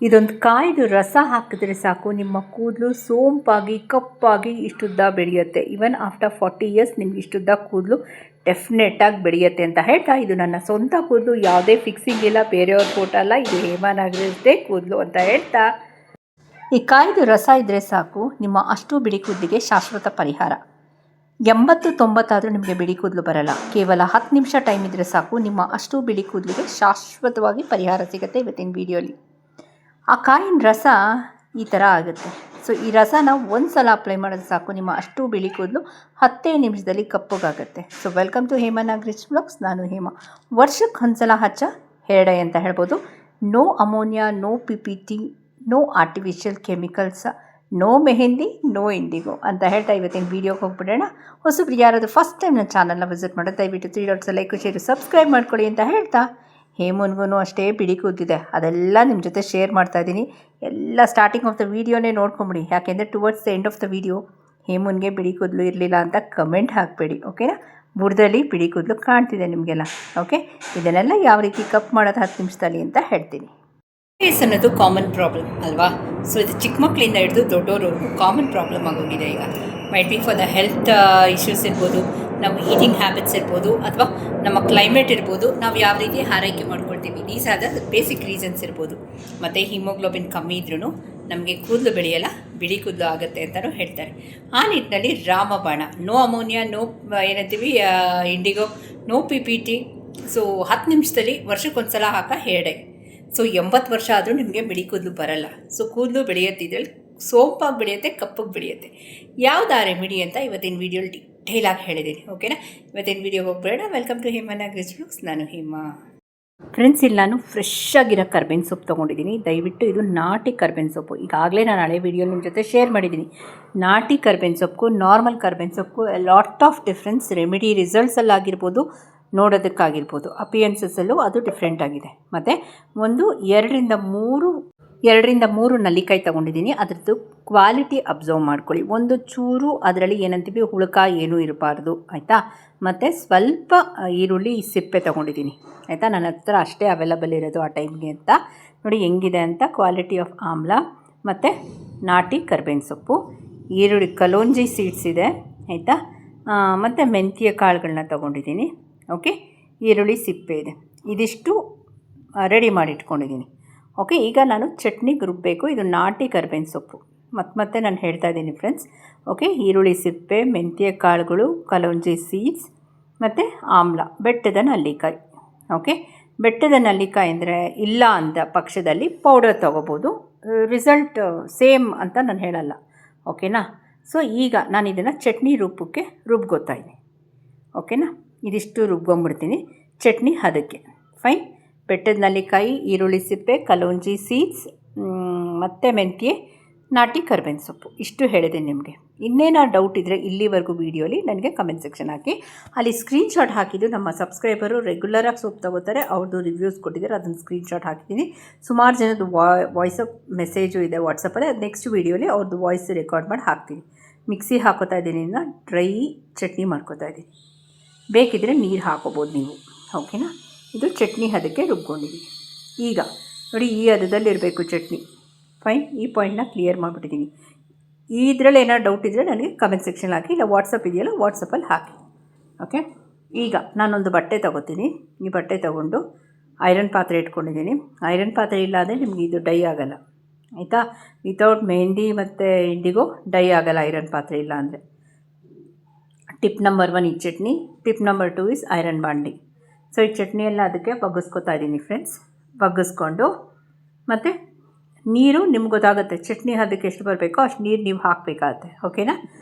ಇದೊಂದು ಕಾಯ್ದು ರಸ ಹಾಕಿದ್ರೆ ಸಾಕು, ನಿಮ್ಮ ಕೂದಲು ಸೋಂಪಾಗಿ ಕಪ್ಪಾಗಿ ಇಷ್ಟುದ್ದ ಬೆಳೆಯುತ್ತೆ. ಈವನ್ ಆಫ್ಟರ್ 40 ಇಯರ್ಸ್ ನಿಮ್ಗೆ ಇಷ್ಟುದ್ದ ಕೂದಲು ಡೆಫಿನೆಟ್ಟಾಗಿ ಬೆಳೆಯುತ್ತೆ ಅಂತ ಹೇಳ್ತಾ, ಇದು ನನ್ನ ಸ್ವಂತ ಕೂದಲು, ಯಾವುದೇ ಫಿಕ್ಸಿಂಗ್ ಇಲ್ಲ, ಬೇರೆಯವ್ರ ಫೋಟೋ ಅಲ್ಲ, ಇದು ಹೇಮಾ ನಾಗರಾಜ್ದೇ ಕೂದಲು ಅಂತ ಹೇಳ್ತಾ, ಈ ಕಾಯ್ದು ರಸ ಇದ್ದರೆ ಸಾಕು, ನಿಮ್ಮ ಅಷ್ಟು ಬಿಳಿ ಕೂದಲಿಗೆ ಶಾಶ್ವತ ಪರಿಹಾರ. 80-90 ಆದರೂ ನಿಮಗೆ ಬಿಳಿ ಕೂದಲು ಬರಲ್ಲ. ಕೇವಲ 10 ನಿಮಿಷ ಟೈಮ್ ಇದ್ದರೆ ಸಾಕು, ನಿಮ್ಮ ಅಷ್ಟು ಬಿಳಿ ಕೂದಲಿಗೆ ಶಾಶ್ವತವಾಗಿ ಪರಿಹಾರ ಸಿಗುತ್ತೆ. ಇವತ್ತಿನ ವಿಡಿಯೋಲಿ ಆ ಕಾಯಿನ ರಸ ಈ ಥರ ಆಗುತ್ತೆ. ಸೊ ಈ ರಸನ ಒಂದು ಸಲ ಅಪ್ಲೈ ಮಾಡೋದು ಸಾಕು, ನಿಮ್ಮ ಅಷ್ಟು ಬಿಳಿ ಕೂದಲು 10 ನಿಮಿಷದಲ್ಲಿ ಕಪ್ಪಗಾಗುತ್ತೆ. So welcome to Hema Nagaraj vlogs. ನಾನು ಹೇಮಾ. ವರ್ಷಕ್ಕೆ ಒಂದು ಸಲ ಹಚ್ಚೋ ಹೇರ್ ಡೈ ಅಂತ ಹೇಳ್ಬೋದು. No ammonia, no PPT, no artificial chemicals, no mehndi, no indigo ಅಂತ ಹೇಳ್ತಾ ಇವತ್ತಿನ ವೀಡಿಯೋಗೆ ಹೋಗ್ಬಿಡೋಣ. ಹೊಸಬ್ರು ಯಾರಾದರೂ ಫಸ್ಟ್ ಟೈಮ್ ನನ್ನ ಚಾನಲ್ನ ವಿಸಿಟ್ ಮಾಡೋದು ದಯವಿಟ್ಟು 3 ಡಾಟ್ಸ್ ಲೈಕ್ ಶೇರ್ ಸಬ್ಸ್ಕ್ರೈಬ್ ಮಾಡ್ಕೊಳ್ಳಿ ಅಂತ ಹೇಳ್ತಾ, ಹೇಮನ್ಗೂ ಅಷ್ಟೇ ಬಿಳಿ ಕೂದಿದೆ, ಅದೆಲ್ಲ ನಿಮ್ಮ ಜೊತೆ ಶೇರ್ ಮಾಡ್ತಾಯಿದ್ದೀನಿ. ಎಲ್ಲ ಸ್ಟಾರ್ಟಿಂಗ್ ಆಫ್ ದ ವೀಡಿಯೋನೇ ನೋಡ್ಕೊಂಬಿಡಿ, ಯಾಕೆಂದರೆ towards the end of the video ಹೇಮನ್ಗೆ ಬಿಳಿ ಕೂದಲು ಇರಲಿಲ್ಲ ಅಂತ ಕಮೆಂಟ್ ಹಾಕಬೇಡಿ, ಓಕೆನಾ. ಬುಡದಲ್ಲಿ ಬಿಳಿ ಕೂದಲು ಕಾಣ್ತಿದೆ ನಿಮಗೆಲ್ಲ, ಓಕೆ. ಇದನ್ನೆಲ್ಲ ಯಾವ ರೀತಿ ಕಪ್ ಮಾಡೋದು 10 ನಿಮಿಷದಲ್ಲಿ ಅಂತ ಹೇಳ್ತೀನಿ. ಫೇಸ್ ಅನ್ನೋದು ಕಾಮನ್ ಪ್ರಾಬ್ಲಮ್ ಅಲ್ವಾ. ಸೊ ಇದು ಚಿಕ್ಕ ಮಕ್ಕಳಿಂದ ಹಿಡಿದು ದೊಡ್ಡೋರವರೆಗೂ ಕಾಮನ್ ಪ್ರಾಬ್ಲಮ್ ಆಗೋಗಿದೆ ಈಗ. Might be for the health issues ಇರ್ಬೋದು, ನಮ್ಮ ಈಟಿಂಗ್ ಹ್ಯಾಬಿಟ್ಸ್ ಇರ್ಬೋದು, ಅಥವಾ ನಮ್ಮ ಕ್ಲೈಮೇಟ್ ಇರ್ಬೋದು, ನಾವು ಯಾವ ರೀತಿ ಆರೈಕೆ ಮಾಡ್ಕೊಳ್ತೀವಿ, these are the basic reasons ಇರ್ಬೋದು. ಮತ್ತು ಹಿಮೋಗ್ಲೋಬಿನ್ ಕಮ್ಮಿ ಇದ್ರೂ ನಮಗೆ ಕೂದಲು ಬೆಳೆಯಲ್ಲ, ಬಿಳಿ ಕೂದಲು ಆಗುತ್ತೆ ಅಂತಲೂ ಹೇಳ್ತಾರೆ. ಆ ನಿಟ್ಟಿನಲ್ಲಿ ರಾಮಬಾಣ, ನೋ ಅಮೋನಿಯಾ, ನೋ ಏನಂತೀವಿ ಇಂಡಿಗೋ, ನೋ PPT. ಸೊ 10 ನಿಮಿಷದಲ್ಲಿ ವರ್ಷಕ್ಕೊಂದು ಸಲ ಹೇರ್ ಡೈ. ಸೊ 80 ವರ್ಷ ಆದರೂ ನಿಮಗೆ ಬಿಳಿ ಕೂದಲು ಬರಲ್ಲ. ಸೊ ಕೂದಲು ಬೆಳೆಯುತ್ತೆ, ಇದರಲ್ಲಿ ಸೋಂಪಾಗಿ ಬೆಳೆಯುತ್ತೆ, ಕಪ್ಪಗೆ ಬೆಳೆಯುತ್ತೆ. ಯಾವ್ದು ಆ ರೆಮಿಡಿ ಅಂತ ಇವತ್ತಿನ ವೀಡಿಯೋಲಿ ಡೀಟೇಲಾಗಿ ಹೇಳಿದ್ದೀನಿ, ಓಕೆನಾ. ಇವತ್ತಿನ ವೀಡಿಯೋಗೆ ಹೋಗ್ಬೇಡ. Welcome to Hema Nagaraj vlogs. ನಾನು ಹೇಮಾ. ಫ್ರೆಂಡ್ಸ್, ಇಲ್ಲಿ ನಾನು ಫ್ರೆಶ್ ಆಗಿರೋ ಕರ್ಬೇವಿನ ಸೊಪ್ಪು ತೊಗೊಂಡಿದ್ದೀನಿ. ದಯವಿಟ್ಟು ಇದು ನಾಟಿ ಕರ್ಬೇವಿನ ಸೊಪ್ಪು. ಈಗಾಗಲೇ ನಾನು ಹಳೆ ವೀಡಿಯೋ ನಿಮ್ಮ ಜೊತೆ ಶೇರ್ ಮಾಡಿದ್ದೀನಿ. ನಾಟಿ ಕರ್ಬೇವಿನ ಸೊಪ್ಪು, ನಾರ್ಮಲ್ ಕರ್ಬೇವಿನ ಸೊಪ್ಪು ಲಾಟ್ ಆಫ್ ಡಿಫ್ರೆನ್ಸ್. ರೆಮಿಡಿ ರಿಸಲ್ಟ್ಸಲ್ಲಾಗಿರ್ಬೋದು, ನೋಡೋದಕ್ಕಾಗಿರ್ಬೋದು, ಅಪಿಯನ್ಸಸ್ಸಲ್ಲೂ ಅದು ಡಿಫ್ರೆಂಟ್ ಆಗಿದೆ. ಮತ್ತು ಒಂದು 2ರಿಂದ 3 ನಲ್ಲಿಕಾಯಿ ತೊಗೊಂಡಿದ್ದೀನಿ. ಅದರದ್ದು ಕ್ವಾಲಿಟಿ ಅಬ್ಸರ್ವ್ ಮಾಡ್ಕೊಳ್ಳಿ. ಒಂದು ಚೂರು ಅದರಲ್ಲಿ ಏನಂತೀವಿ ಹುಳುಕ ಏನೂ ಇರಬಾರ್ದು, ಆಯಿತಾ. ಮತ್ತು ಸ್ವಲ್ಪ ಈರುಳ್ಳಿ ಸಿಪ್ಪೆ ತೊಗೊಂಡಿದ್ದೀನಿ, ಆಯಿತಾ. ನನ್ನ ಹತ್ರ ಅಷ್ಟೇ ಅವೈಲಬಲ್ ಇರೋದು ಆ ಟೈಮ್ಗೆ ಅಂತ. ನೋಡಿ ಹೆಂಗಿದೆ ಅಂತ. ಕ್ವಾಲಿಟಿ ಆಫ್ ಆಮ್ಲ ಮತ್ತು ನಾಟಿ ಕರ್ಬೇವಿನ ಸೊಪ್ಪು, ಈರುಳ್ಳಿ, ಕಲೋಂಜಿ ಸೀಡ್ಸ್ ಇದೆ, ಆಯಿತಾ. ಮತ್ತು ಮೆಂತ್ಯ ಕಾಳುಗಳನ್ನ ತೊಗೊಂಡಿದ್ದೀನಿ, ಓಕೆ. ಈರುಳ್ಳಿ ಸಿಪ್ಪೆ ಇದೆ. ಇದಿಷ್ಟು ರೆಡಿ ಮಾಡಿ ಇಟ್ಕೊಂಡಿದ್ದೀನಿ, ಓಕೆ. ಈಗ ನಾನು ಚಟ್ನಿಗೆ ರುಬ್ಬಬೇಕು. ಇದು ನಾಟಿ ಕರ್ಬೇವಿನ ಸೊಪ್ಪು. ಮತ್ತೆ ನಾನು ಹೇಳ್ತಾ ಇದ್ದೀನಿ ಫ್ರೆಂಡ್ಸ್, ಓಕೆ. ಈರುಳ್ಳಿ ಸಿಪ್ಪೆ, ಮೆಂತ್ಯ ಕಾಳುಗಳು, ಕಲೋಂಜಿ ಸೀಡ್ಸ್ ಮತ್ತು ಆಮ್ಲ, ಬೆಟ್ಟದ ನಲ್ಲಿಕಾಯಿ, ಓಕೆ. ಬೆಟ್ಟದ ನಲ್ಲಿಕಾಯಿ ಅಂದರೆ ಇಲ್ಲ ಅಂದ ಪಕ್ಷದಲ್ಲಿ ಪೌಡರ್ ತೊಗೋಬೋದು. ರಿಸಲ್ಟ್ ಸೇಮ್ ಅಂತ ನಾನು ಹೇಳಲ್ಲ, ಓಕೆನಾ. ಸೊ ಈಗ ನಾನು ಇದನ್ನು ಚಟ್ನಿ ರುಬ್ಬಕ್ಕೆ ರುಬ್ಕೋತಾ ಇದ್ದೀನಿ, ಓಕೆನಾ. ಇದಿಷ್ಟು ರುಬ್ಕೊಂಬಿಡ್ತೀನಿ ಚಟ್ನಿ ಅದಕ್ಕೆ. ಫೈನ್. ಬೆಟ್ಟದ ನಲ್ಲಿಕಾಯಿ, ಈರುಳ್ಳಿ ಸಿಪ್ಪೆ, ಕಲೋಂಜಿ ಸೀಡ್ಸ್ ಮತ್ತು ಮೆಂತ್ಯ, ನಾಟಿ ಕರ್ಬೇವಿನ ಸೊಪ್ಪು, ಇಷ್ಟು ಹೇಳಿದೆ ನಿಮಗೆ. ಇನ್ನೇನಾದ್ರು ಡೌಟ್ ಇದ್ದರೆ ಇಲ್ಲಿವರೆಗೂ ವೀಡಿಯೋಲಿ ನನಗೆ ಕಮೆಂಟ್ ಸೆಕ್ಷನ್ ಹಾಕಿ. ಅಲ್ಲಿ ಸ್ಕ್ರೀನ್ಶಾಟ್ ಹಾಕಿದ್ದು ನಮ್ಮ ಸಬ್ಸ್ಕ್ರೈಬರು ರೆಗ್ಯುಲರಾಗಿ ಸೋಪ್ ತೊಗೋತಾರೆ, ಅವ್ರದ್ದು ರಿವ್ಯೂಸ್ ಕೊಟ್ಟಿದ್ದಾರೆ, ಅದನ್ನು ಸ್ಕ್ರೀನ್ಶಾಟ್ ಹಾಕಿದ್ದೀನಿ. ಸುಮಾರು ಜನದ್ದು ವಾಯ್ಸ್ ಮೆಸೇಜು ಇದೆ ವಾಟ್ಸಪ್ಪಲ್ಲಿ. ಅದು ನೆಕ್ಸ್ಟ್ ವೀಡಿಯೋಲಿ ಅವ್ರದ್ದು ವಾಯ್ಸ್ ರೆಕಾರ್ಡ್ ಮಾಡಿ ಹಾಕ್ತೀನಿ. ಮಿಕ್ಸಿ ಹಾಕೋತಾ ಇದ್ದೀನಿ, ಡ್ರೈ ಚಟ್ನಿ ಮಾಡ್ಕೋತಾ ಇದ್ದೀನಿ. ಬೇಕಿದ್ದರೆ ನೀರು ಹಾಕೋಬೋದು ನೀವು, ಓಕೆನಾ. ಇದು ಚಟ್ನಿ ಅದಕ್ಕೆ ರುಬ್ಕೊಂಡಿದ್ದೀನಿ. ಈಗ ನೋಡಿ, ಈ ಹದದಲ್ಲಿರಬೇಕು ಚಟ್ನಿ. ಫೈನ್. ಈ ಪಾಯಿಂಟ್ನ ಕ್ಲಿಯರ್ ಮಾಡಿಬಿಟ್ಟಿದ್ದೀನಿ. ಇದರಲ್ಲಿ ಏನಾದ್ರು ಡೌಟ್ ಇದ್ದರೆ ನನಗೆ ಕಮೆಂಟ್ ಸೆಕ್ಷನ್ ಹಾಕಿ, ಇಲ್ಲ ವಾಟ್ಸಪ್ ಇದೆಯಲ್ಲ ವಾಟ್ಸಪ್ಪಲ್ಲಿ ಹಾಕಿ, ಓಕೆ. ಈಗ ನಾನೊಂದು ಬಟ್ಟೆ ತೊಗೋತೀನಿ. ಈ ಬಟ್ಟೆ ತೊಗೊಂಡು ಐರನ್ ಪಾತ್ರೆ ಇಟ್ಕೊಂಡಿದ್ದೀನಿ. ಐರನ್ ಪಾತ್ರೆ ಇಲ್ಲ ಅಂದರೆ ನಿಮಗೆ ಇದು ಡೈ ಆಗೋಲ್ಲ, ಆಯಿತಾ. ವಿತೌಟ್ ಮೆಹಂದಿ ಮತ್ತು ಇಂಡಿಗೋ ಡೈ ಆಗೋಲ್ಲ ಐರನ್ ಪಾತ್ರೆ ಇಲ್ಲ ಅಂದರೆ. ಟಿಪ್ ನಂಬರ್ 1 ಈ chutney. Tip number 2 is iron ಬಾಂಡಿ. ಸೊ ಈ ಚಟ್ನಿ ಎಲ್ಲ ಅದಕ್ಕೆ ಬಗ್ಗಿಸ್ಕೊತಾ ಇದ್ದೀನಿ ಫ್ರೆಂಡ್ಸ್. ಬಗ್ಗಿಸ್ಕೊಂಡು ಮತ್ತು ನೀರು ನಿಮ್ಗೆ ಗೊತ್ತಾಗುತ್ತೆ ಚಟ್ನಿ ಅದಕ್ಕೆ ಎಷ್ಟು ಬರಬೇಕೋ ಅಷ್ಟು ನೀರು ನೀವು ಹಾಕಬೇಕಾಗತ್ತೆ, ಓಕೆನಾ.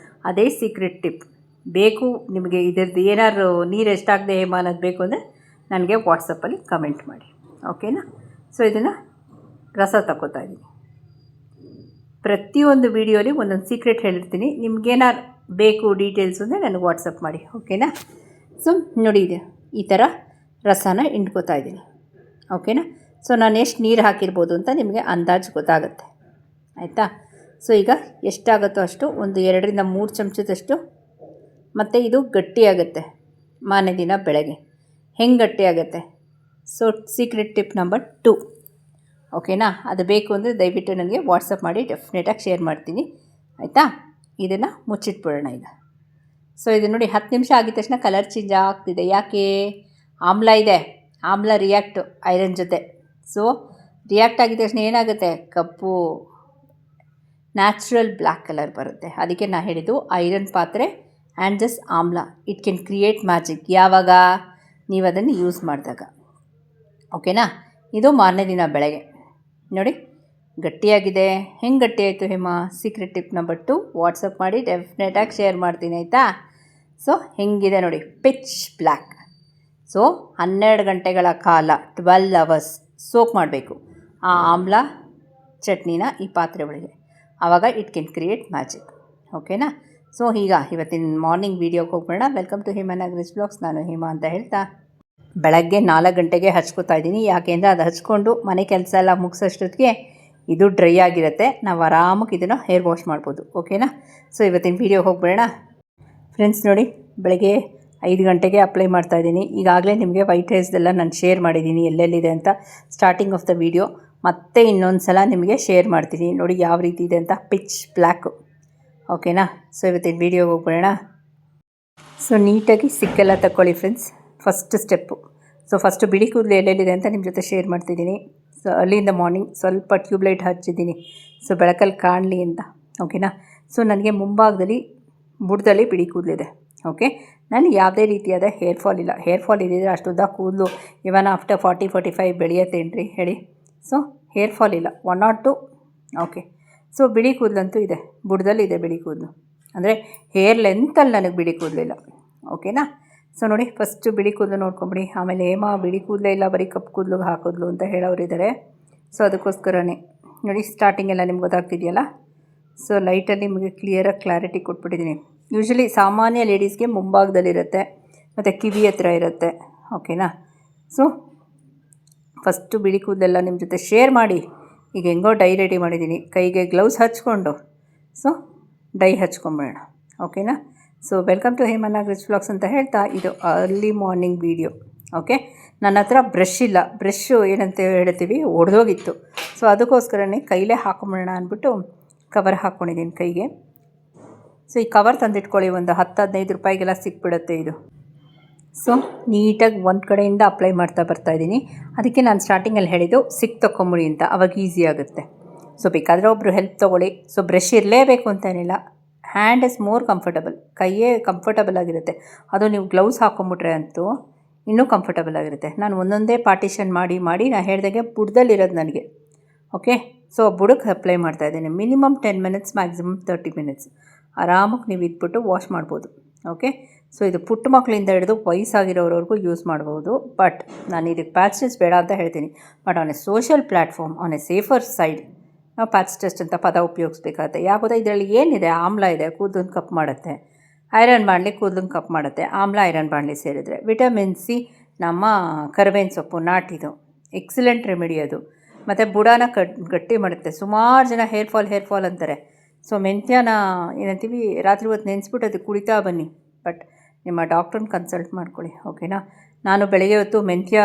ಅದೇ ಸೀಕ್ರೆಟ್ ಟಿಪ್. ಬೇಕು ನಿಮಗೆ ಇದರದ್ದು ಏನಾದ್ರು ನೀರು ಎಷ್ಟಾಗದೆ ಹೇಮಾ ಅನ್ನೋದು ಬೇಕು ಅಂದರೆ ನನಗೆ ವಾಟ್ಸಪ್ಪಲ್ಲಿ ಕಮೆಂಟ್ ಮಾಡಿ, ಓಕೆನಾ. ಸೊ ಇದನ್ನು ರಸ ತಗೋತಾ ಇದ್ದೀನಿ. ಪ್ರತಿಯೊಂದು ವೀಡಿಯೋಲಿ ಒಂದೊಂದು ಸೀಕ್ರೆಟ್ ಹೇಳಿರ್ತೀನಿ. ನಿಮ್ಗೇನಾರು ಬೇಕು ಡೀಟೇಲ್ಸ್ ಅಂದರೆ ನನಗೆ ವಾಟ್ಸಪ್ ಮಾಡಿ, ಓಕೆನಾ. ಸೊ ನೋಡಿ, ಇದೆ ಈ ಥರ ರಸನ ಹಿಂಡ್ಕೋತಾ ಇದ್ದೀನಿ, ಓಕೆನಾ. ಸೊ ನಾನು ಎಷ್ಟು ನೀರು ಹಾಕಿರ್ಬೋದು ಅಂತ ನಿಮಗೆ ಅಂದಾಜು ಗೊತ್ತಾಗುತ್ತೆ, ಆಯಿತಾ. ಸೊ ಈಗ ಎಷ್ಟಾಗುತ್ತೋ ಅಷ್ಟು, ಒಂದು 2ರಿಂದ 3 ಚಮಚದಷ್ಟು. ಮತ್ತು ಇದು ಗಟ್ಟಿಯಾಗುತ್ತೆ ಮಾರನೇ ದಿನ ಬೆಳಗ್ಗೆ. ಹೆಂಗೆ ಗಟ್ಟಿಯಾಗುತ್ತೆ? ಸೊ ಸೀಕ್ರೆಟ್ ಟಿಪ್ ನಂಬರ್ 2, ಓಕೆನಾ. ಅದು ಬೇಕು ಅಂದರೆ ದಯವಿಟ್ಟು ನನಗೆ ವಾಟ್ಸಪ್ ಮಾಡಿ, ಡೆಫಿನೆಟಾಗಿ ಶೇರ್ ಮಾಡ್ತೀನಿ ಆಯಿತಾ. ಇದನ್ನು ಮುಚ್ಚಿಟ್ಬಿಡೋಣ ಈಗ. ಸೊ ಇದು ನೋಡಿ 10 ನಿಮಿಷ ಆಗಿದ ತಕ್ಷಣ ಕಲರ್ ಚೇಂಜ್ ಆಗ್ತಿದೆ. ಯಾಕೆ? ಆಮ್ಲ ಇದೆ, ಆಮ್ಲ ರಿಯಾಕ್ಟ್ ಐರನ್ ಜೊತೆ. ಸೊ ರಿಯಾಕ್ಟ್ ಆಗಿದ ತಕ್ಷಣ ಏನಾಗುತ್ತೆ? ಕಪ್ಪು ನ್ಯಾಚುರಲ್ ಬ್ಲ್ಯಾಕ್ ಕಲರ್ ಬರುತ್ತೆ. ಅದಕ್ಕೆ ನಾನು ಹೇಳಿದ್ದು ಐರನ್ ಪಾತ್ರೆ ಆ್ಯಂಡ್ ಜಸ್ಟ್ ಆಮ್ಲ, ಇಟ್ ಕ್ಯಾನ್ ಕ್ರಿಯೇಟ್ ಮ್ಯಾಜಿಕ್. ಯಾವಾಗ? ನೀವು ಅದನ್ನು ಯೂಸ್ ಮಾಡಿದಾಗ. ಓಕೆನಾ. ಇದು ಮಾರನೇ ದಿನ ಬೆಳಗ್ಗೆ ನೋಡಿ ಗಟ್ಟಿಯಾಗಿದೆ. ಹೆಂಗೆ ಗಟ್ಟಿ ಆಯಿತು ಹೇಮ? ಸೀಕ್ರೆಟ್ ಟಿಪ್ ನಂಬರ್ 2 ವಾಟ್ಸಪ್ ಮಾಡಿ, ಡೆಫಿನೆಟಾಗಿ ಶೇರ್ ಮಾಡ್ತೀನಿ ಆಯಿತಾ. ಸೊ ಹೆಂಗಿದೆ ನೋಡಿ, ಪಿಚ್ ಬ್ಲ್ಯಾಕ್. ಸೊ 12 ಗಂಟೆಗಳ ಕಾಲ 12 ಅವರ್ಸ್ ಸೋಕ್ ಮಾಡಬೇಕು ಆ ಆಮ್ಲ ಚಟ್ನಿನ ಈ ಪಾತ್ರೆ ಒಳಗೆ. ಆವಾಗ ಇಟ್ ಕ್ಯಾನ್ ಕ್ರಿಯೇಟ್ ಮ್ಯಾಜಿಕ್. ಓಕೆನಾ. ಸೊ ಈಗ ಇವತ್ತಿನ ಮಾರ್ನಿಂಗ್ ವೀಡಿಯೋಗೆ ಹೋಗ್ಬೇಡ. ವೆಲ್ಕಮ್ ಟು ಹೇಮನಗರೀಸ್ ಬ್ಲಾಗ್ಸ್. ನಾನು ಹೇಮ ಅಂತ ಹೇಳ್ತಾ ಬೆಳಗ್ಗೆ 4 ಗಂಟೆಗೆ ಹಚ್ಕೋತಾ ಇದ್ದೀನಿ. ಯಾಕೆಂದರೆ ಅದು ಹಚ್ಕೊಂಡು ಮನೆ ಕೆಲಸ ಎಲ್ಲ ಮುಗಿಸೋಷ್ಟೊತ್ತಿಗೆ ಇದು ಡ್ರೈ ಆಗಿರುತ್ತೆ. ನಾವು ಆರಾಮಾಗಿ ಇದನ್ನು ಹೇರ್ ವಾಶ್ ಮಾಡ್ಬೋದು. ಓಕೆನಾ. ಸೊ ಇವತ್ತಿನ ವೀಡಿಯೋ ಹೋಗ್ಬೇಡ ಫ್ರೆಂಡ್ಸ್. ನೋಡಿ ಬೆಳಗ್ಗೆ 5 ಗಂಟೆಗೆ ಅಪ್ಲೈ ಮಾಡ್ತಾಯಿದ್ದೀನಿ. ಈಗಾಗಲೇ ನಿಮಗೆ ವೈಟ್ ರೈಸ್ದೆಲ್ಲ ನಾನು ಶೇರ್ ಮಾಡಿದ್ದೀನಿ ಎಲ್ಲೆಲ್ಲಿದೆ ಅಂತ ಸ್ಟಾರ್ಟಿಂಗ್ ಆಫ್ ದ ವೀಡಿಯೋ. ಮತ್ತೆ ಇನ್ನೊಂದು ಸಲ ನಿಮಗೆ ಶೇರ್ ಮಾಡ್ತೀನಿ ನೋಡಿ ಯಾವ ರೀತಿ ಇದೆ ಅಂತ. Pitch black. ಓಕೆನಾ. ಸೊ ಇವತ್ತಿನ ವೀಡಿಯೋಗೆ ಹೋಗ್ಬೇಡ. ಸೊ ನೀಟಾಗಿ ಸಿಕ್ಕೆಲ್ಲ ತಗೊಳ್ಳಿ friends. First step. So first ಬಿಳಿ ಕೂದಲು ಎಲ್ಲೆಲ್ಲಿದೆ ಅಂತ ನಿಮ್ಮ ಜೊತೆ ಶೇರ್ ಮಾಡ್ತಿದ್ದೀನಿ. ಸೊ ಅರ್ಲಿಂದ ಮಾರ್ನಿಂಗ್ ಸ್ವಲ್ಪ ಟ್ಯೂಬ್ಲೈಟ್ ಹಚ್ಚಿದ್ದೀನಿ. ಸೊ ಬೆಳಕಲ್ಲಿ ಕಾಣಲಿ ಅಂತ. ಓಕೆನಾ. ಸೊ ನನಗೆ ಮುಂಭಾಗದಲ್ಲಿ ಬುಡದಲ್ಲಿ ಬಿಳಿ ಕೂದಲಿದೆ. ಓಕೆ. ನಾನು ಯಾವುದೇ ರೀತಿಯಾದ ಹೇರ್ ಫಾಲ್ ಇಲ್ಲ. ಹೇರ್ ಫಾಲ್ ಇದ್ದಿದ್ರೆ ಅಷ್ಟು ಉದ್ದ ಕೂದಲು ಇವನ್ ಆಫ್ಟರ್ 40-45 ಬೆಳೆಯುತ್ತೇನ್ರಿ ಹೇಳಿ. ಸೊ ಹೇರ್ ಫಾಲ್ ಇಲ್ಲ, 1 or 2. ಓಕೆ. ಸೊ ಬಿಳಿ ಕೂದಲಂತೂ ಇದೆ, ಬುಡದಲ್ಲಿ ಇದೆ ಬಿಳಿ ಕೂದಲು. ಅಂದರೆ ಹೇರ್ ಲೆಂತಲ್ಲಿ ನನಗೆ ಬಿಳಿ ಕೂದಲಿಲ್ಲ. ಓಕೆನಾ. ಸೊ ನೋಡಿ ಫಸ್ಟು ಬಿಳಿ ಕೂದಲು ನೋಡ್ಕೊಂಬಿಡಿ. ಆಮೇಲೆ ಹೇಮ ಬಿಳಿ ಕೂದಲೇ ಇಲ್ಲ, ಬರೀ ಕಪ್ಪು ಕೂದಲು ಹಾಕೋದ್ಲು ಅಂತ ಹೇಳೋರಿದ್ದಾರೆ. ಸೊ ಅದಕ್ಕೋಸ್ಕರನೇ ನೋಡಿ ಸ್ಟಾರ್ಟಿಂಗೆಲ್ಲ ನಿಮ್ಗೆ ಗೊತ್ತಾಗ್ತಿದೆಯಲ್ಲ. ಸೊ ಲೈಟಲ್ಲಿ ನಿಮಗೆ ಕ್ಲಿಯರಾಗಿ ಕ್ಲಾರಿಟಿ ಕೊಟ್ಬಿಟ್ಟಿದ್ದೀನಿ. ಯೂಶ್ವಲಿ ಸಾಮಾನ್ಯ ಲೇಡೀಸ್ಗೆ ಮುಂಭಾಗದಲ್ಲಿರುತ್ತೆ ಮತ್ತು ಕಿವಿ ಹತ್ರ ಇರುತ್ತೆ. ಓಕೆನಾ. ಸೊ ಫಸ್ಟು ಬಿಳಿ ಕೂದಲೆಲ್ಲ ನಿಮ್ಮ ಜೊತೆ ಶೇರ್ ಮಾಡಿ ಈಗ ಹೆಂಗೋ ಡೈ ರೆಡಿ ಮಾಡಿದ್ದೀನಿ. ಕೈಗೆ ಗ್ಲೌಸ್ ಹಚ್ಕೊಂಡು ಸೊ ಡೈ ಹಚ್ಕೊಂಬೇಡ. ಓಕೆನಾ. ಸೊ ವೆಲ್ಕಮ್ ಟು ಹೇಮನಗರೀಸ್ ಬ್ಲಾಗ್ಸ್ ಅಂತ ಹೇಳ್ತಾ ಇದು ಅರ್ಲಿ ಮಾರ್ನಿಂಗ್ ವೀಡಿಯೋ. ಓಕೆ. ನನ್ನ ಹತ್ರ ಬ್ರಷ್ ಇಲ್ಲ. ಬ್ರಷ್ಷು ಏನಂತ ಹೇಳ್ತೀವಿ ಒಡೆದೋಗಿತ್ತು. ಸೊ ಅದಕ್ಕೋಸ್ಕರನೇ ಕೈಲೇ ಹಾಕೊಂಬಿಡೋಣ ಅಂದ್ಬಿಟ್ಟು ಕವರ್ ಹಾಕ್ಕೊಂಡಿದ್ದೀನಿ ಕೈಗೆ. ಸೊ ಈ ಕವರ್ ತಂದಿಟ್ಕೊಳ್ಳಿ, ಒಂದು 10-15 ರೂಪಾಯಿಗೆಲ್ಲ ಸಿಕ್ಬಿಡುತ್ತೆ ಇದು. ಸೊ ನೀಟಾಗಿ ಒಂದು ಕಡೆಯಿಂದ ಅಪ್ಲೈ ಮಾಡ್ತಾ ಬರ್ತಾಯಿದ್ದೀನಿ. ಅದಕ್ಕೆ ನಾನು ಸ್ಟಾರ್ಟಿಂಗಲ್ಲಿ ಹೇಳಿದ್ದು ತೊಗೊಂಬಿಡಿ ಅಂತ, ಅವಾಗ ಈಸಿ ಆಗುತ್ತೆ. ಸೊ ಬೇಕಾದರೆ ಒಬ್ಬರು ಹೆಲ್ಪ್ ತೊಗೊಳ್ಳಿ. ಸೊ ಬ್ರಷ್ ಇರಲೇಬೇಕು ಅಂತೇನಿಲ್ಲ. Hand is more comfortable. ಕೈಯೇ ಕಂಫರ್ಟಬಲ್ ಆಗಿರುತ್ತೆ. ಅದು ನೀವು ಗ್ಲೌಸ್ ಹಾಕೊಂಬಿಟ್ರೆ ಅಂತೂ ಇನ್ನೂ ಕಂಫರ್ಟಬಲ್ ಆಗಿರುತ್ತೆ. ನಾನು ಒಂದೊಂದೇ ಪಾರ್ಟಿಷನ್ ಮಾಡಿ ನಾನು ಹೇಳ್ದಾಗೆ ಬುಡದಲ್ಲಿರೋದು ನನಗೆ. ಓಕೆ. ಸೊ ಬುಡಕ್ಕೆ ಅಪ್ಲೈ ಮಾಡ್ತಾಯಿದ್ದೀನಿ. ಮಿನಿಮಮ್ 10 ಮಿನಿಟ್ಸ್, ಮ್ಯಾಕ್ಸಿಮಮ್ 30 ಮಿನಿಟ್ಸ್ ಆರಾಮಾಗಿ ನೀವು ಇದ್ಬಿಟ್ಟು ವಾಶ್ ಮಾಡ್ಬೋದು. ಓಕೆ. ಸೊ ಇದು ಪುಟ್ಟ ಮಕ್ಕಳಿಂದ ಹಿಡಿದು ವಯಸ್ಸಾಗಿರೋರವರೆಗೂ ಯೂಸ್ ಮಾಡ್ಬೋದು. ಬಟ್ ನಾನು ಇದಕ್ಕೆ ಪ್ಯಾಚ್ ಟೆಸ್ಟ್ ಬೇಡ ಅಂತ ಹೇಳ್ತೀನಿ. But on A social platform, on A safer side ನಾವು ಪ್ಯಾಚ್ ಟೆಸ್ಟ್ ಅಂತ ಪದ ಉಪಯೋಗಿಸ್ಬೇಕಾಗತ್ತೆ. ಯಾಕಂದರೆ ಇದರಲ್ಲಿ ಏನಿದೆ, ಆಮ್ಲ ಇದೆ, ಕೂದಲನ್ನು ಕಪ್ ಮಾಡುತ್ತೆ. ಐರನ್ ಬಾಣಲಿ ಕೂದಲನ್ನು ಕಪ್ ಮಾಡುತ್ತೆ. ಆಮ್ಲ ಐರನ್ ಬಾಣಲಿ ಸೇರಿದ್ರೆ. ವಿಟಮಿನ್ ಸಿ ನಮ್ಮ ಕರಿಬೇವಿನ ಸೊಪ್ಪು ನಾಟಿದು ಎಕ್ಸಲೆಂಟ್ ರೆಮಿಡಿ ಅದು. ಮತ್ತು ಬುಡಾನ ಗಟ್ಟಿ ಮಾಡುತ್ತೆ. ಸುಮಾರು ಜನ ಹೇರ್ ಫಾಲ್ ಅಂತಾರೆ. ಸೊ ಮೆಂತ್ಯನ ಏನಂತೀವಿ ರಾತ್ರಿ ಹೊತ್ತು ನೆನೆಸ್ಬಿಟ್ಟು ಅದು ಕುಡಿತಾ ಬನ್ನಿ. ಬಟ್ ನಿಮ್ಮ ಡಾಕ್ಟ್ರನ್ನ ಕನ್ಸಲ್ಟ್ ಮಾಡ್ಕೊಳ್ಳಿ. ಓಕೆನಾ. ನಾನು ಬೆಳಗ್ಗೆ ಹೊತ್ತು ಮೆಂತ್ಯ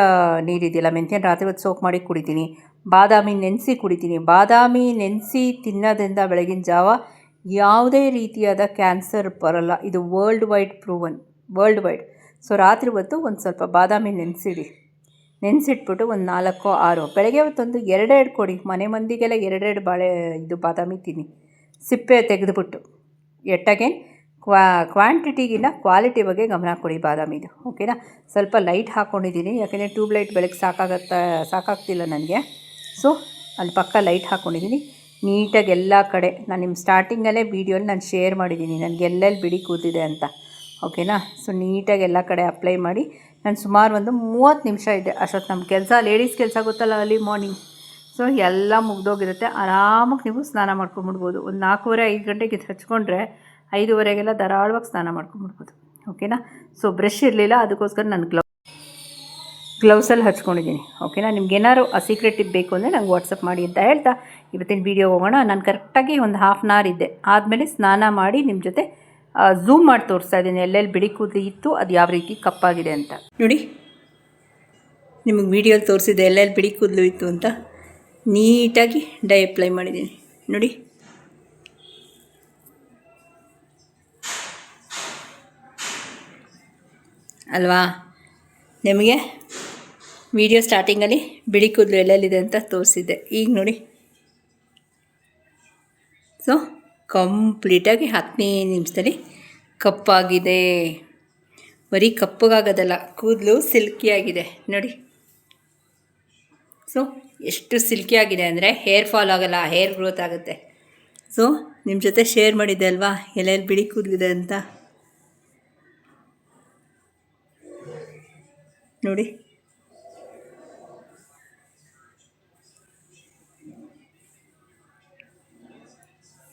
ನೀರಿದೆಯಲ್ಲ, ಮೆಂತ್ಯನ ರಾತ್ರಿ ಹೊತ್ತು ಸೋಕ್ ಮಾಡಿ ಕುಡಿತೀನಿ. ಬಾದಾಮಿ ನೆನೆಸಿ ಕುಡಿತೀನಿ. ಬಾದಾಮಿ ನೆನೆಸಿ ತಿನ್ನೋದ್ರಿಂದ ಬೆಳಗಿನ ಜಾವ ಯಾವುದೇ ರೀತಿಯಾದ ಕ್ಯಾನ್ಸರ್ ಬರೋಲ್ಲ. ಇದು world wide proven, world wide. So ರಾತ್ರಿ ಹೊತ್ತು ಒಂದು ಸ್ವಲ್ಪ ಬಾದಾಮಿ ನೆನೆಸಿಡಿ. ನೆನೆಸಿಟ್ಬಿಟ್ಟು ಒಂದು 4-6 ಬೆಳಗ್ಗೆ ಹೊತ್ತೊಂದು 2 ಕೊಡಿ. ಮನೆ ಮಂದಿಗೆಲ್ಲ 2 ಬಾದಾಮಿ ತಿನ್ನಿ. ಸಿಪ್ಪೆ ತೆಗೆದುಬಿಟ್ಟು. ಎಟ್ಟಗೇನ್ ಕ್ವಾಂಟಿಟಿಗಿನ್ನ ಕ್ವಾಲಿಟಿ ಬಗ್ಗೆ ಗಮನ ಕೊಡಿ ಬಾದಾಮಿದು. ಓಕೆನಾ. ಸ್ವಲ್ಪ ಲೈಟ್ ಹಾಕ್ಕೊಂಡಿದ್ದೀನಿ, ಯಾಕೆಂದರೆ ಟ್ಯೂಬ್ಲೈಟ್ ಬೆಳಗ್ಗೆ ಸಾಕಾಗ್ತಿಲ್ಲ ನನಗೆ. ಸೊ ಅಲ್ಲಿ ಪಕ್ಕ ಲೈಟ್ ಹಾಕ್ಕೊಂಡಿದ್ದೀನಿ. ನೀಟಾಗಿ ಎಲ್ಲ ಕಡೆ ನಾನು ನಿಮ್ಮ ಸ್ಟಾರ್ಟಿಂಗಲ್ಲೇ ವೀಡಿಯೋಲಿ ನಾನು ಶೇರ್ ಮಾಡಿದ್ದೀನಿ ನನಗೆ ಎಲ್ಲೆಲ್ಲಿ ಬಿಡಿ ಕೂದಿದೆ ಅಂತ. ಓಕೆನಾ. ಸೊ ನೀಟಾಗಿ ಎಲ್ಲ ಕಡೆ ಅಪ್ಲೈ ಮಾಡಿ ನಾನು ಸುಮಾರು ಒಂದು 30 ನಿಮಿಷ ಇದೆ ಅಷ್ಟೊತ್ತು. ನಮ್ಮ ಕೆಲಸ ಲೇಡೀಸ್ ಕೆಲಸ ಗೊತ್ತಲ್ಲ, ಅರ್ಲಿ ಮಾರ್ನಿಂಗ್. ಸೊ ಎಲ್ಲ ಮುಗ್ದೋಗಿರುತ್ತೆ. ಆರಾಮಾಗಿ ನೀವು ಸ್ನಾನ ಮಾಡ್ಕೊಂಬಿಡ್ಬೋದು. ಒಂದು 4:30-5 ಗಂಟೆಗೆ ಹಚ್ಕೊಂಡ್ರೆ 5:30ಗೆಲ್ಲ ಧಾರಾಳವಾಗಿ ಸ್ನಾನ ಮಾಡ್ಕೊಂಬಿಡ್ಬೋದು. ಓಕೆನಾ. ಸೊ ಬ್ರಷ್ ಇರಲಿಲ್ಲ, ಅದಕ್ಕೋಸ್ಕರ ನಾನು ಗ್ಲೌಸಲ್ಲಿ ಹಚ್ಕೊಂಡಿದ್ದೀನಿ. ಓಕೆನಾ. ನಿಮ್ಗೇನಾದ್ರು ಆ ಸೀಕ್ರೆಟ್ ಟಿಪ್ ಬೇಕು ಅಂದರೆ ನಂಗೆ ವಾಟ್ಸಪ್ ಮಾಡಿ ಅಂತ ಹೇಳ್ತಾ ಇವತ್ತಿನ ವೀಡಿಯೋ ಹೋಗೋಣ. ನಾನು ಕರೆಕ್ಟಾಗಿ ಒಂದು 1/2 hour ಇದ್ದೆ. ಆದಮೇಲೆ ಸ್ನಾನ ಮಾಡಿ ನಿಮ್ಮ ಜೊತೆ ಝೂಮ್ ಮಾಡಿ ತೋರಿಸ್ತಾ ಇದ್ದೀನಿ ಎಲ್ಲೆಲ್ಲಿ ಬಿಳಿ ಕೂದಲು ಇತ್ತು, ಅದು ಯಾವ ರೀತಿ ಕಪ್ಪಾಗಿದೆ ಅಂತ. ನೋಡಿ ನಿಮಗೆ ವೀಡಿಯೋಲಿ ತೋರಿಸಿದೆ ಎಲ್ಲೆಲ್ಲಿ ಬಿಳಿ ಕೂದಲು ಇತ್ತು ಅಂತ. ನೀಟಾಗಿ ಡೈ ಅಪ್ಲೈ ಮಾಡಿದ್ದೀನಿ ನೋಡಿ. ಅಲ್ವಾ? ನಿಮಗೆ ವಿಡಿಯೋ ಸ್ಟಾರ್ಟಿಂಗಲ್ಲಿ ಬಿಳಿ ಕೂದಲು ಎಲ್ಲೆಲ್ಲಿದೆ ಅಂತ ತೋರಿಸಿದ್ದೆ. ಈಗ ನೋಡಿ, ಸೊ ಕಂಪ್ಲೀಟಾಗಿ 10 ನಿಮಿಷದಲ್ಲಿ ಕಪ್ಪಾಗಿದೆ. ಬರೀ ಕಪ್ಪಗಾಗೋದಲ್ಲ, ಕೂದಲು ಸಿಲ್ಕಿಯಾಗಿದೆ ನೋಡಿ. ಸೊ ಎಷ್ಟು ಸಿಲ್ಕಿ ಆಗಿದೆ ಅಂದರೆ ಹೇರ್ ಫಾಲ್ ಆಗೋಲ್ಲ, ಹೇರ್ ಗ್ರೋತ್ ಆಗುತ್ತೆ. ಸೊ ನಿಮ್ಮ ಜೊತೆ ಶೇರ್ ಮಾಡಿದ್ದೆ ಅಲ್ವಾ ಎಲ್ಲೆಲ್ಲಿ ಬಿಳಿ ಕೂದಲಿದೆ ಅಂತ ನೋಡಿ.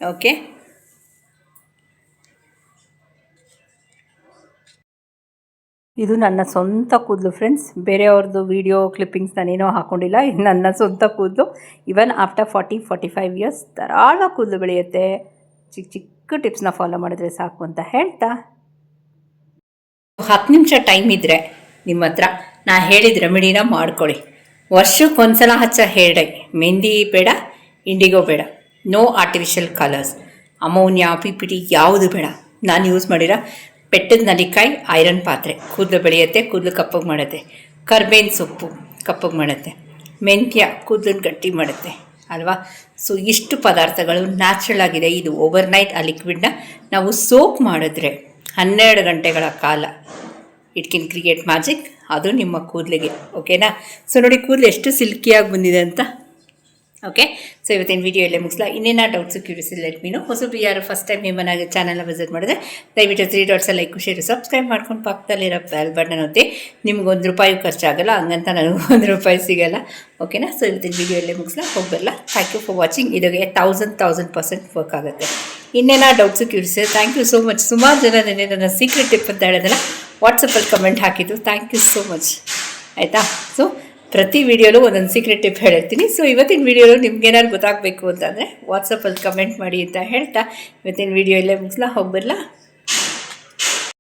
ಓಕೆ, ಇದು ನನ್ನ ಸ್ವಂತ ಕೂದಲು ಫ್ರೆಂಡ್ಸ್. ಬೇರೆಯವ್ರದ್ದು ವೀಡಿಯೋ ಕ್ಲಿಪ್ಪಿಂಗ್ಸ್ ನಾನೇನೋ ಹಾಕ್ಕೊಂಡಿಲ್ಲ. ಇದು ನನ್ನ ಸ್ವಂತ ಕೂದಲು. ಇವನ್ ಆಫ್ಟರ್ 40-45 ಇಯರ್ಸ್ ಧಾರಾಳ ಕೂದಲು ಬೆಳೆಯುತ್ತೆ. ಚಿಕ್ಕ ಚಿಕ್ಕ ಟಿಪ್ಸ್ನ ಫಾಲೋ ಮಾಡಿದ್ರೆ ಸಾಕು ಅಂತ ಹೇಳ್ತಾ, 10 ನಿಮಿಷ ಟೈಮ್ ಇದ್ದರೆ ನಿಮ್ಮ ಹತ್ರ ನಾ ಹೇಳಿದ ರೆಮಿಡಿನ ಮಾಡ್ಕೊಳ್ಳಿ. ವರ್ಷಕ್ಕೊಂದ್ಸಲ ಹಚ್ಚ ಹೇರ್ ಡೈ. ಮೆಹಂದಿ ಬೇಡ, ಇಂಡಿಗೋ ಬೇಡ, no artificial colours, ammonia, PPT ಯಾವುದು ಬೇಡ. ನಾನು ಯೂಸ್ ಮಾಡಿರೋ ಪೆಟ್ಟದ ನಲಿಕಾಯಿ ಐರನ್ ಪಾತ್ರೆ ಕೂದಲು ಬೆಳೆಯುತ್ತೆ, ಕೂದಲು ಕಪ್ಪಗೆ ಮಾಡುತ್ತೆ. ಕರ್ಬೇವಿನ ಸೊಪ್ಪು ಕಪ್ಪಗೆ ಮಾಡುತ್ತೆ. ಮೆಂತ್ಯ ಕೂದಲನ್ನು ಗಟ್ಟಿ ಮಾಡುತ್ತೆ ಅಲ್ವಾ? ಸೊ ಇಷ್ಟು ಪದಾರ್ಥಗಳು ನ್ಯಾಚುರಲ್ ಆಗಿದೆ. ಇದು ಓವರ್ನೈಟ್ ಆ ಲಿಕ್ವಿಡ್ನ ನಾವು ಸೋಪ್ ಮಾಡಿದ್ರೆ 12 ಗಂಟೆಗಳ ಕಾಲ ಇಟ್ ಕ್ಯಾನ್ ಕ್ರಿಯೇಟ್ ಮ್ಯಾಜಿಕ್. ಅದು ನಿಮ್ಮ ಕೂದಲಿಗೆ. ಓಕೆನಾ? ಸೊ ನೋಡಿ ಕೂದಲು ಎಷ್ಟು ಸಿಲ್ಕಿಯಾಗಿ ಬಂದಿದೆ ಅಂತ. ಓಕೆ, ಸೊ ಇವತ್ತಿನ ವಿಡಿಯೋ ಎಲ್ಲೇ ಮುಗಿಸ್ಲಾ. ಇನ್ನೇನಾ ಡೌಟ್ಸು ಕ್ಯೂರಿಯಸ್ ಲೆಟ್ ಮೀನು. ಹೊಸಬರು ಯಾರು ಫಸ್ಟ್ ಟೈಮ್ ನಿಮ್ಮನ್ನಾಗಿ ಚಾನಲ್ನ ವಿಸಿಟ್ ಮಾಡಿದ್ರೆ ದಯವಿಟ್ಟು 3 ಡಾಟ್ಸ್ ಲೈಕ್ ಶೇರ್ ಸಬ್ಸ್ಕ್ರೈಬ್ ಮಾಡ್ಕೊಂಡು ಪಕ್ಕದಲ್ಲಿರೋ ಬೆಲ್ ಬಟನ್ ಒತ್ತಿ. ನಿಮ್ಗೆ ₹1 ಖರ್ಚಾಗಲ್ಲ, ಹಂಗಂತ ನನಗೆ ₹1 ಸಿಗೋಲ್ಲ. ಓಕೆನಾ? ಸೊ ಇವತ್ತಿನ ವಿಡಿಯೋ ಎಲ್ಲೇ ಮುಗಿಸ್ಲಾ, ಹೋಗಬರಲ್ಲ. Thank you for watching. ಇದಾಗೆ 1000% ವರ್ಕ್ ಆಗುತ್ತೆ. ಇನ್ನೇನಾ doubts curious. Thank you so much. ಸುಮಾರು ಜನ ನೆನೆ ನನ್ನ ಸೀಕ್ರೆಟ್ ಟಿಪ್ ಅಂತ ಹೇಳೋದಲ್ಲ ವಾಟ್ಸಪ್ಪಲ್ಲಿ ಕಮೆಂಟ್ ಹಾಕಿದ್ದು. Thank you so much. ಆಯಿತಾ? ಸೊ ಪ್ರತಿ ವಿಡಿಯೋಲು ಒಂದೊಂದು ಸೀಕ್ರೆಟ್ ಟಿಪ್ ಹೇಳಿರ್ತೀನಿ. ಸೊ ಇವತ್ತಿನ ವಿಡಿಯೋಲು ನಿಮ್ಗೇನಾದ್ರು ಗೊತ್ತಾಗಬೇಕು ಅಂತಂದರೆ ವಾಟ್ಸಪ್ಪಲ್ಲಿ ಕಮೆಂಟ್ ಮಾಡಿ ಅಂತ ಹೇಳ್ತಾ ಇವತ್ತಿನ ವಿಡಿಯೋ ಎಲ್ಲೇ ಮುಗಿಸ್ಲಾ, ಹೋಗ್ಬರಲ್ಲ.